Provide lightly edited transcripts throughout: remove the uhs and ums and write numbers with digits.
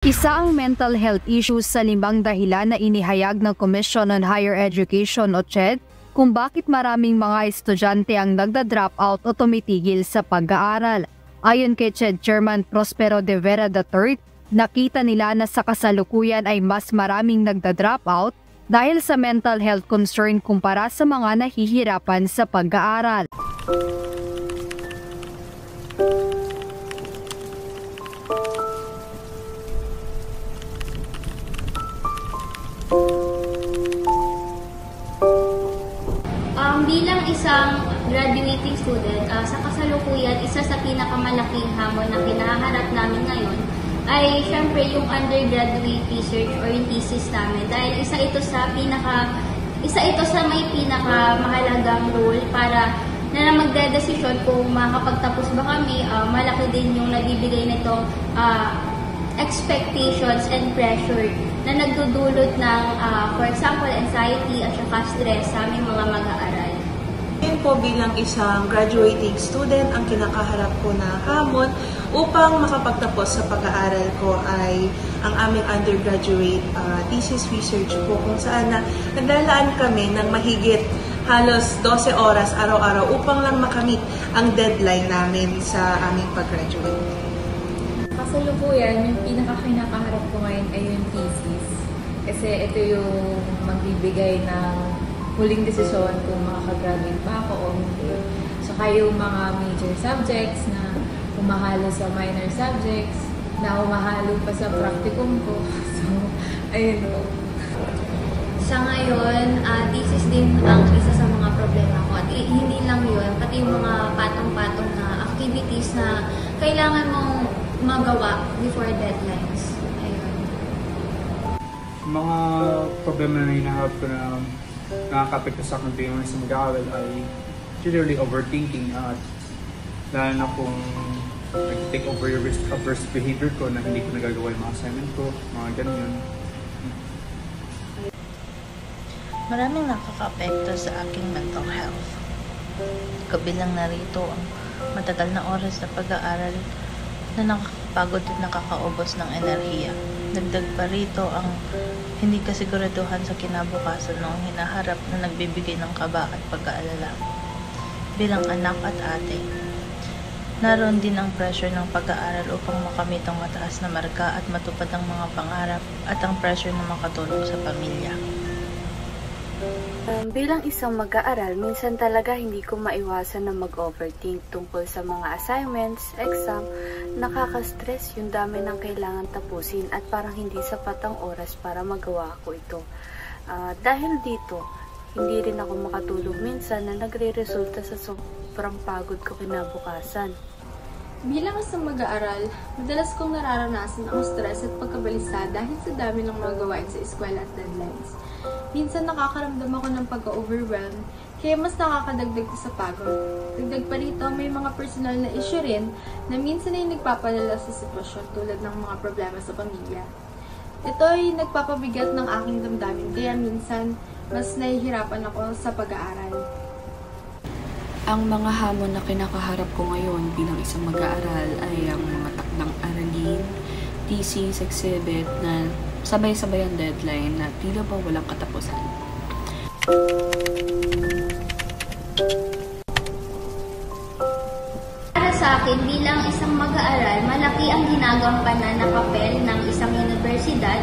Isa ang mental health issues sa 5 dahilan na inihayag ng Commission on Higher Education o CHED kung bakit maraming mga estudyante ang nagda-drop out o tumitigil sa pag-aaral. Ayon kay CHED Chairman Prospero de Vera III, nakita nila na sa kasalukuyan ay mas maraming nagda-drop out dahil sa mental health concern kumpara sa mga nahihirapan sa pag-aaral. Bilang isang graduating student, sa kasalukuyan, isa sa pinakamalaking hamon na kinaharap namin ngayon ay syempre yung undergraduate research or yung thesis namin. Dahil isa ito sa may pinakamahalagang role para na magdedesisyon kung makakapagtapos ba kami. Malaki din yung nabibigay nito expectations and pressure na nagdudulot ng, for example, anxiety at saka stress sa aming mga mag-aaral. Ngayon po bilang isang graduating student, ang kinakaharap ko na hamon upang makapagtapos sa pag-aaral ko ay ang aming undergraduate thesis research po kung saan na naglalaan kami ng mahigit halos 12 oras araw-araw upang lang makamit ang deadline namin sa aming pag-graduate. Kasalukuyan, yung pinakakinakaharap ko ngayon ay yung thesis. Kasi ito yung magbibigay ng huling desisyon kung makakagraduate pa ako o hindi. So yung mga major subjects na humahalo sa minor subjects, na humahalo pa sa practicum ko. So, ayun po. Sa ngayon, thesis din ang isa sa mga problema ko. At hindi lang yun, pati yung mga patong-patong na activities na kailangan mong magawa before deadlines. Ayun. Mga problema na hinaharap ko na nakaka-apekto sa akin tuwing sa mag-aaral ay generally overthinking at lalo na kung nag-take over yung risk-averse behavior ko na hindi ko nagagawa yung mga assignment ko, mga ganyan. Maraming nakaka-apekto sa aking mental health. Kabilang na rito ang matagal na oras na pag-aaral na nakakapagod at nakakaubos ng enerhiya. Dagdag pa rito ang hindi kasiguraduhan sa kinabukasan noong hinaharap na nagbibigay ng kaba at pag-aalala. Bilang anak at ate, naroon din ang pressure ng pag-aaral upang makamit ang mataas na marka at matupad ang mga pangarap at ang pressure na makatulong sa pamilya. Bilang isang mag-aaral, minsan talaga hindi ko maiwasan na mag-overthink tungkol sa mga assignments, exam. Nakaka-stress yung dami ng kailangan tapusin at parang hindi sapat ang oras para magawa ko ito. Dahil dito, hindi rin ako makatulog minsan na nagre-resulta sa sobrang pagod ko kinabukasan. Bilang isang mag-aaral, madalas kong nararanasan ang stress at pagkabalisa dahil sa dami ng mga gawain sa eskwela at deadlines. Minsan nakakaramdam ako ng pagka-overwhelm, kaya mas nakakadagdag sa pagod. Dagdag pa rito, may mga personal na issue rin na minsan ay nagpapalala sa sitwasyon tulad ng mga problema sa pamilya. Ito ay nagpapabigat ng aking damdamin, kaya minsan mas nahihirapan ako sa pag-aaral. Ang mga hamon na kinakaharap ko ngayon bilang isang mag-aaral ay ang mga takdang aralin, thesis, exhibit na sabay-sabay ang deadline na tila ba walang katapusan. Para sa akin, bilang isang mag-aaral, malaki ang ginagampanan na papel ng isang universidad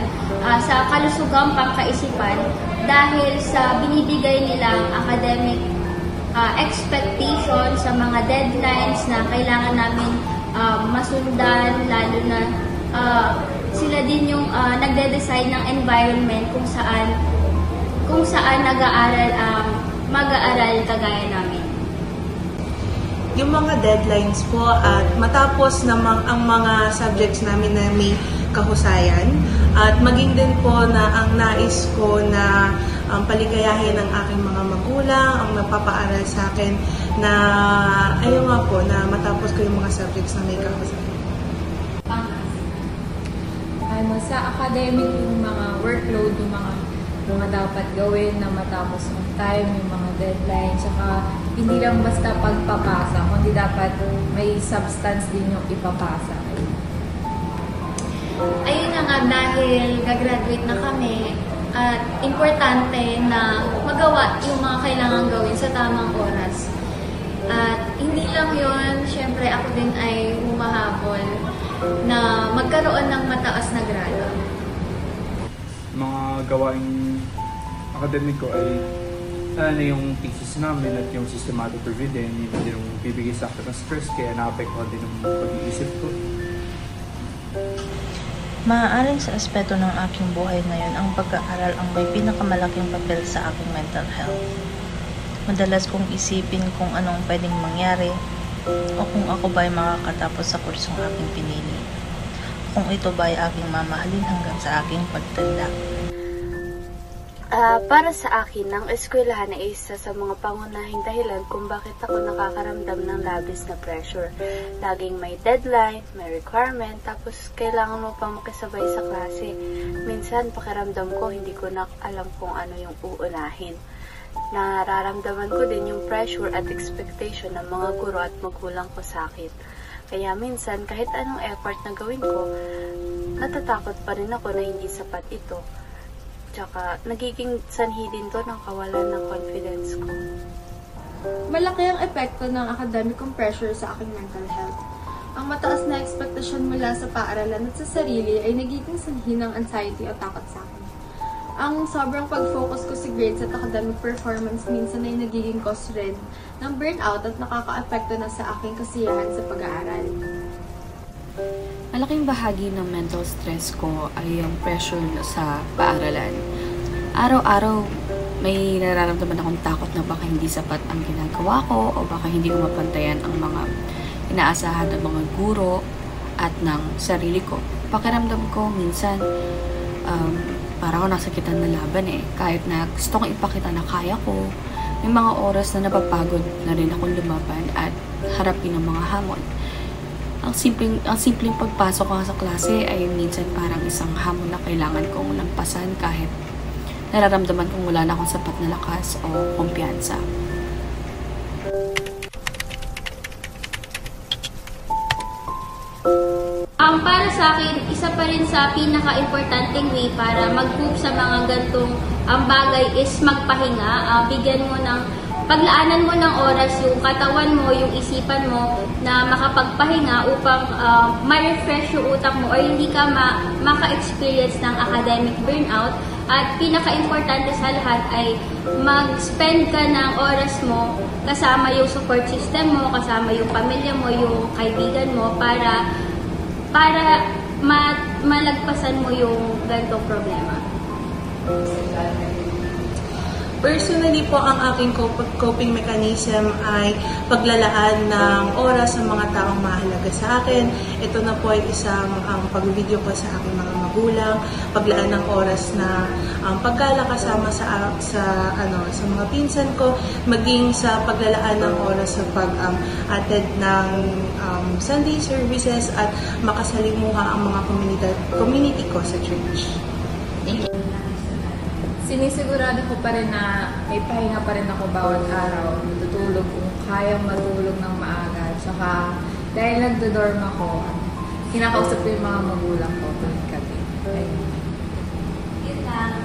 sa kalusugang pangkaisipan dahil sa binibigay nilang academic expectation sa mga deadlines na kailangan namin masundan, lalo na sila din yung nagde-design ng environment kung saan nag-aaral ang mag-aaral kagaya namin. Yung mga deadlines po at matapos namang ang mga subjects namin na may kahusayan at maging din po na ang nais ko na paligayahin ng aking mga magulang, ang nagpapaaral sa akin na ayaw nga po na matapos ko yung mga subjects na may kahusayan. Sa academic, yung mga workload, yung mga dapat gawin na matapos on time, yung mga deadline, saka hindi lang basta pagpapasa, kundi dapat may substance din yung ipapasa. Ayun na nga, dahil gagraduate na kami at importante na magawa yung mga kailangan gawin sa tamang oras. At hindi lang yun, syempre ako din ay humahabol na magkaroon ng mataas na grado. Mga gawaing academic ko ay na yung thesis namin at yung systematic review din, yung bibigay sa akin ng stress, kaya naapektuhan din yung pag-iisip ko. Maaaring sa aspeto ng aking buhay ngayon, ang pag-aaral ang may pinakamalaking papel sa aking mental health. Madalas kong isipin kung anong pwedeng mangyari o kung ako ba ay makakatapos sa kursong aking pinili. Kung ito ba ay aking mamahalin hanggang sa aking pagtanda. Para sa akin, ang eskwelahan ay isa sa mga pangunahing dahilan kung bakit ako nakakaramdam ng labis na pressure. Laging may deadline, may requirement, tapos kailangan mo pang makisabay sa klase. Minsan, pakiramdam ko, hindi ko na alam kung ano yung uunahin. Nararamdaman ko din yung pressure at expectation ng mga guro at magulang ko sa akin. Kaya minsan, kahit anong effort na gawin ko, natatakot pa rin ako na hindi sapat ito. Tsaka, nagiging sanhi din to ng kawalan ng confidence ko. Malaki ang epekto ng academic pressure sa aking mental health. Ang mataas na ekspektasyon mula sa paaralan at sa sarili ay nagiging sanhi ng anxiety o takot sa akin. Ang sobrang pag-focus ko sa grades at academic performance minsan ay nagiging cause rin ng burnout at nakaka-apekto na sa aking kasiyahan sa pag-aaral. Malaking bahagi ng mental stress ko ay yung pressure sa paaralan. Araw-araw, may nararamdaman akong takot na baka hindi sapat ang ginagawa ko o baka hindi ko mapantayan ang mga inaasahan ng mga guro at ng sarili ko. Pakiramdam ko minsan, parang ako nasakitan na laban Kahit na gusto kong ipakita na kaya ko, may mga oras na napapagod na rin akong lumaban at harapin ang mga hamon. Ang simpleng pagpasok ko sa klase ay minsan parang isang hamon na kailangan kong lampasan kahit nararamdaman kong wala na akong sapat na lakas o kumpiyansa. Para sa akin, isa pa rin sa pinaka-importanting way para mag-cope sa mga gantong bagay is magpahinga. Bigyan mo ng paglaanan mo ng oras yung katawan mo, yung isipan mo na makapagpahinga upang ma-refresh yung utak mo or hindi ka maka-experience ng academic burnout. At pinaka-importante sa lahat ay mag-spend ka ng oras mo kasama yung support system mo, kasama yung pamilya mo, yung kaibigan mo para malagpasan mo yung ganitong problema. Personally po, ang aking coping mechanism ay paglalaan ng oras sa mga taong mahalaga sa akin. Ito na po ay isang pag-video ko sa aking mga magulang, paglaan ng oras na paggala kasama sa mga pinsan ko, maging sa paglalaan ng oras sa pag-attend ng Sunday services at makasalimuha ang mga community ko sa church. Sinisigurado ko pa rin na may pahinga pa rin ako bawat araw. Matutulog kung kayang matulog ng maaga. Tsaka dahil nagdodorm ako, kinakausap ko yung mga magulang ko tuwing gabi. Yun lang.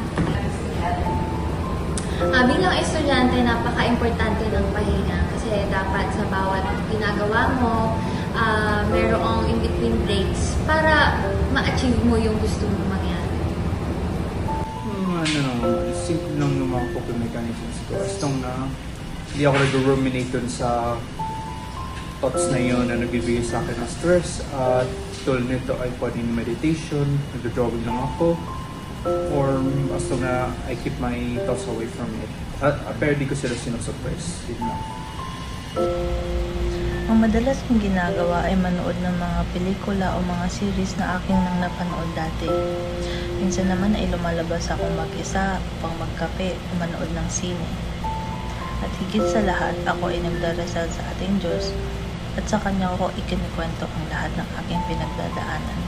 Bilang estudyante, napaka-importante ng pahinga kasi dapat sa bawat ginagawa mo, merong in-between breaks para ma-achieve mo yung gusto mo mangyari. Simple lang yung mga coping mechanisms ko. As long na hindi ako nag-ruminate dun sa thoughts na yun na nagbibigay sa akin ng stress. At tulad nito ay pwedeng meditation, nag-drawing lang ako, or as long na I keep my thoughts away from it. Pero di ko sila sinusuppress. Yun lang. Ang madalas kong ginagawa ay manood ng mga pelikula o mga series na aking nang napanood dati. Minsan naman ay lumalabas akong mag-isa upang magkape o manood ng sine. At higit sa lahat, ako ay nagdarasal sa ating Diyos at sa Kanya ko ikinikwento ang lahat ng aking pinagdadaanan.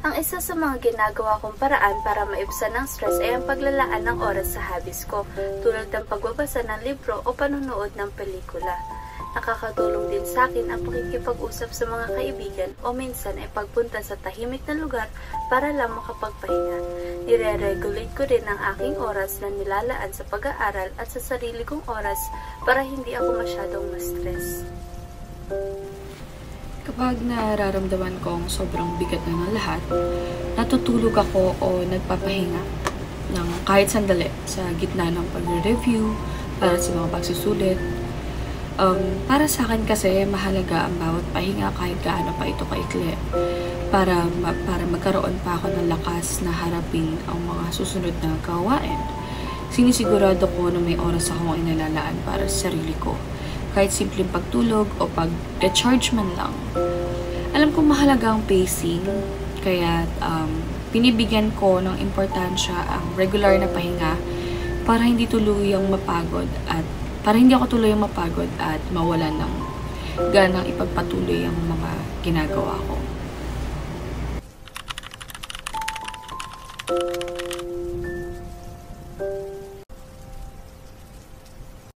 Ang isa sa mga ginagawa kong paraan para maibsan ng stress ay ang paglalaan ng oras sa hobbies ko, tulad ng pagbabasa ng libro o panonood ng pelikula. Nakakatulong din sa akin ang pakikipag-usap sa mga kaibigan o minsan ay pagpunta sa tahimik na lugar para lang makapagpahinga. Nire-regulate ko din ang aking oras na nilalaan sa pag-aaral at sa sarili kong oras para hindi ako masyadong ma-stress. Kapag nararamdaman kong sobrang bigat na ng lahat, natutulog ako o nagpapahinga ng kahit sandali sa gitna ng pag-review para sa mga pagsusulit. Para sa akin kasi mahalaga ang bawat pahinga kahit gaano pa ito kaikli para magkaroon pa ako ng lakas na harapin ang mga susunod na gawain. Sinisigurado ko na may oras akong inalalaan para sa sarili ko. Kahit simpleng pagtulog o pag-recharge man lang. Alam kong mahalaga ang pacing, kaya pinibigyan ko ng importansya ang regular na pahinga para hindi ako tuluyang mapagod at mawalan ng ganang ipagpatuloy ang mga ginagawa ko.